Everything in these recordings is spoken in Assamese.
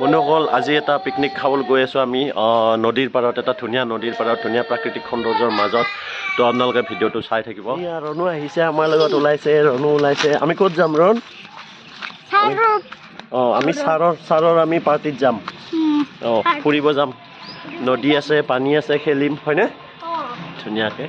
বন্ধুসকল আজি এটা পিকনিক খাবলৈ গৈ আছোঁ আমি নদীৰ পাৰত এটা ধুনীয়া নদীৰ পাৰত ধুনীয়া প্ৰাকৃতিক সৌন্দৰ্যৰ মাজত তো আপোনালোকে ভিডিঅ'টো চাই থাকিব ৰণু আহিছে আমাৰ লগত ওলাইছে ৰণু ওলাইছে আমি ক'ত যাম ৰণ আমি ছাৰৰ আমি পাৰ্টিত যাম ফুৰিব যাম নদী আছে পানী আছে খেলিম হয়নে ধুনীয়াকৈ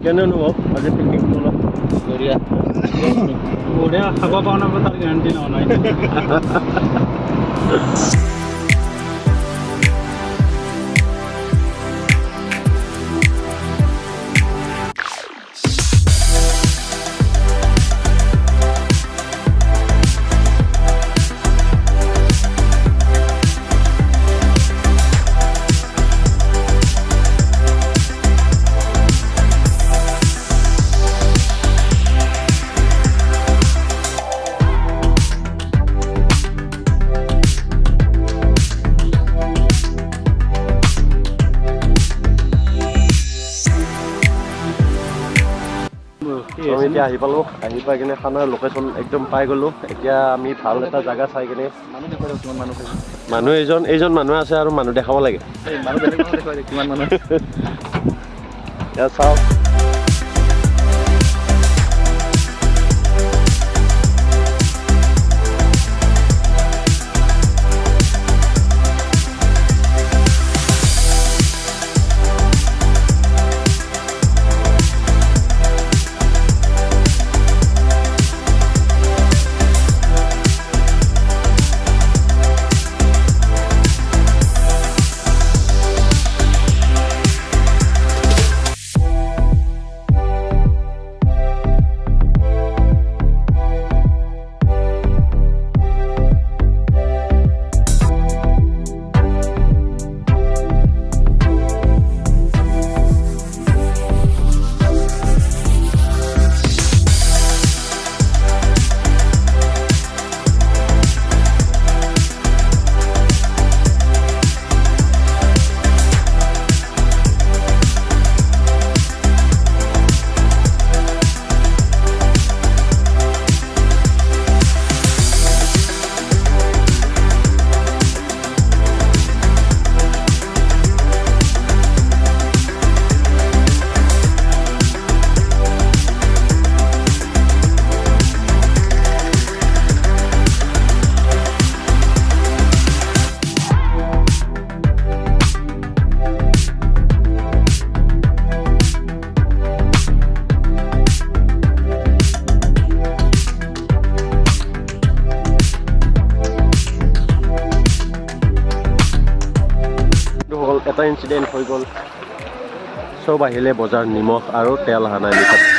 কেনে অনুভৱ আজি পিকনিকটো অলপ বঢ়িয়া বঢ়িয়া খাব পাওঁ নাপাওঁ তাৰ গেৰাণ্টি নাই আমি এতিয়া আহি পালোঁ আহি পাই কিনে খানাৰ লোকেশ্যন একদম পাই গ'লোঁ এতিয়া আমি ভাল এটা জেগা চাই কিনে মানুহ এইজন মানুহ আছে আৰু মানুহ দেখাব লাগে কিমান মানুহ চাওক এটা ইনচিডেণ্ট হৈ গ'ল চব আহিলে বজাৰ নিমখ আৰু তেল অহা নাই মিঠাত